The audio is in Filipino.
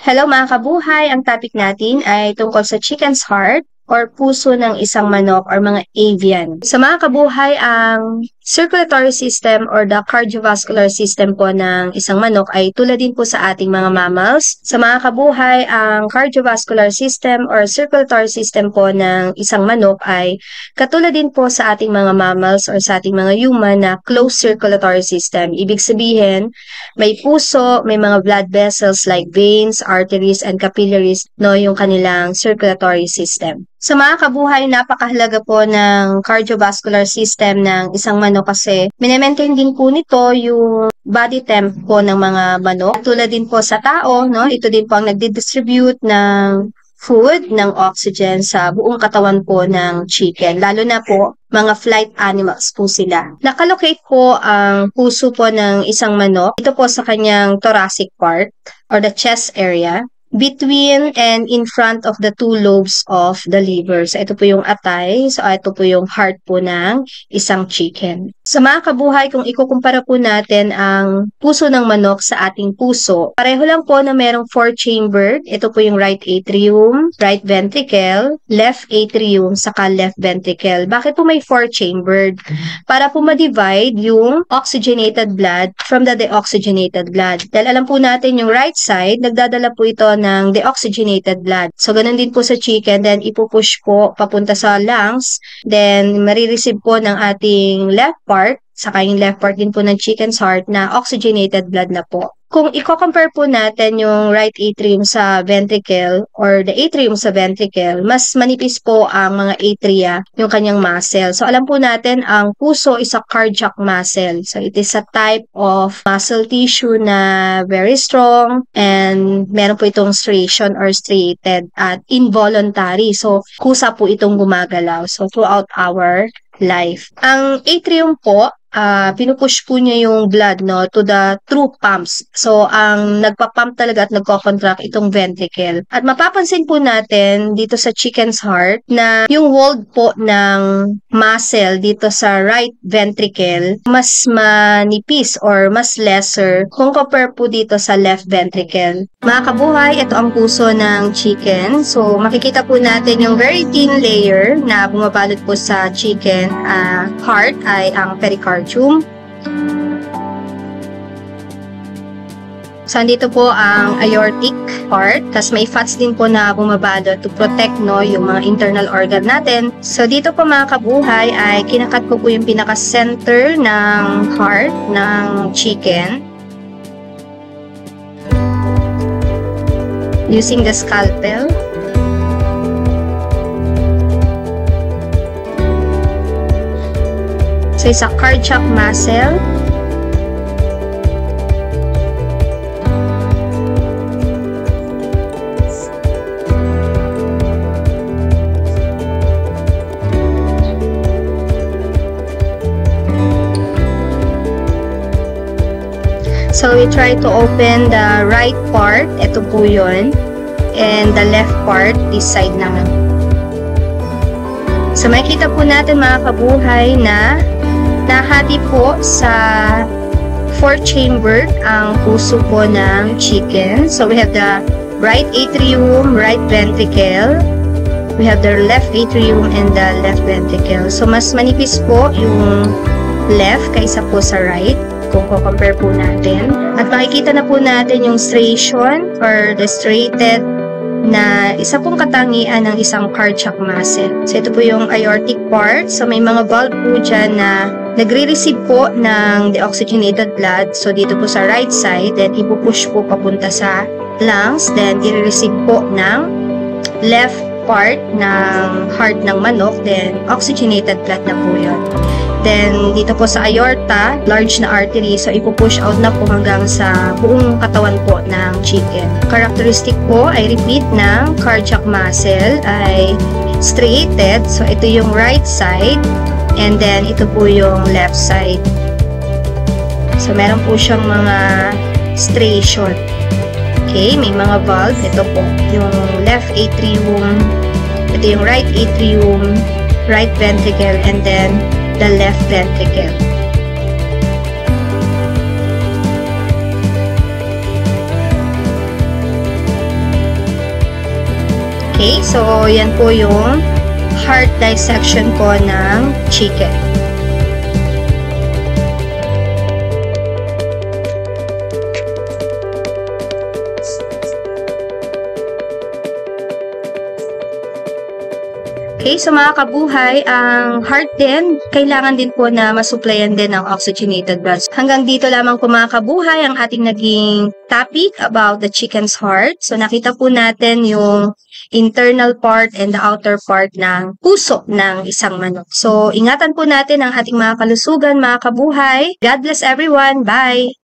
Hello mga kabuhay! Ang topic natin ay tungkol sa chicken's heart or puso ng isang manok or mga avian. Sa mga kabuhay, ang circulatory system or the cardiovascular system po ng isang manok ay tulad din po sa ating mga mammals. Sa mga kabuhay, ang cardiovascular system or circulatory system po ng isang manok ay katulad din po sa ating mga mammals or sa ating mga human na closed circulatory system. Ibig sabihin, may puso, may mga blood vessels like veins, arteries, and capillaries, no, yung kanilang circulatory system. Sa mga kabuhay, napakahalaga po ng cardiovascular system ng isang manok kasi minemaintain din po nito yung body temp po ng mga manok. Tulad din po sa tao, no, ito din po ang nagdi-distribute ng food, ng oxygen sa buong katawan po ng chicken. Lalo na po, mga flight animals po sila. Nakalocate po ang puso po ng isang manok. Ito po sa kanyang thoracic part or the chest area, between and in front of the two lobes of the liver. So, ito po yung atay. So, ito po yung heart po ng isang chicken. Sa mga kabuhay, kung ikukumpara po natin ang puso ng manok sa ating puso, pareho lang po na merong 4-chambered. Ito po yung right atrium, right ventricle, left atrium, saka left ventricle. Bakit po may 4-chambered? Para po ma-divide yung oxygenated blood from the deoxygenated blood. Dahil alam po natin yung right side, nagdadala po ito ng deoxygenated blood. So, ganun din po sa chicken. Then, ipupush po papunta sa lungs. Then, marireceive po ng ating left part, saka yung left part din po ng chicken's heart na oxygenated blood na po. Kung i-compare po natin yung right atrium sa ventricle or the atrium sa ventricle, mas manipis po ang mga atria, yung kanyang muscle. So, alam po natin, ang puso is a cardiac muscle. So, it is a type of muscle tissue na very strong and meron po itong striation or striated at involuntary. So, kusa po itong gumagalaw. So, throughout our life. Ang atrium po, pinupush po niya yung blood, no, to the true pumps. So, ang nagpa-pump talaga at nagko-contract itong ventricle. At mapapansin po natin dito sa chicken's heart na yung wall po ng muscle dito sa right ventricle mas manipis or mas lesser kung compare po dito sa left ventricle. Mga kabuhay, ito ang puso ng chicken. So, makikita po natin yung very thin layer na bumabalot po sa chicken heart ay ang pericardium. So, andito po ang aortic part. Tapos may fats din po na bumabalot to protect, no, yung mga internal organ natin. So, dito po mga kabuhay ay kinakat ko po yung pinaka-center ng heart ng chicken using the scalpel. So, it's a cardiac muscle. So, we try to open the right part. Ito po yun. And the left part, this side naman. So, makikita po natin mga kabuhay na nahati po sa 4-chambered ang puso po ng chicken. So, we have the right atrium, right ventricle. We have the left atrium and the left ventricle. So, mas manipis po yung left kaysa po sa right kung compare po natin. At makikita na po natin yung striation or the striated na isa pong katangian ng isang cardiac muscle. So, ito po yung aortic part. So, may mga valve po dyan na nagre-receive po ng deoxygenated blood. So, dito po sa right side, then ipupush po papunta sa lungs. Then, i-receive po ng left part ng heart ng manok. Then, oxygenated blood na po yun. Then, dito po sa aorta, large na artery. So, ipupush out na po hanggang sa buong katawan po ng chicken. Characteristic po, I repeat, ng cardiac muscle ay striated. So, ito yung right side. And then, ito po yung left side. So, meron po siyang mga striation. Okay, may mga valve. Ito po, yung left atrium. Ito yung right atrium, right ventricle, and then the left ventricle. Okay, so yan po yung heart dissection po ng chicken. Okay, so mga kabuhay, ang heart din, kailangan din po na masuplayan din ng oxygenated blood. Hanggang dito lamang po mga kabuhay ang ating naging topic about the chicken's heart. So nakita po natin yung internal part and the outer part ng puso ng isang manok. So ingatan po natin ang ating mga kalusugan mga kabuhay. God bless everyone. Bye!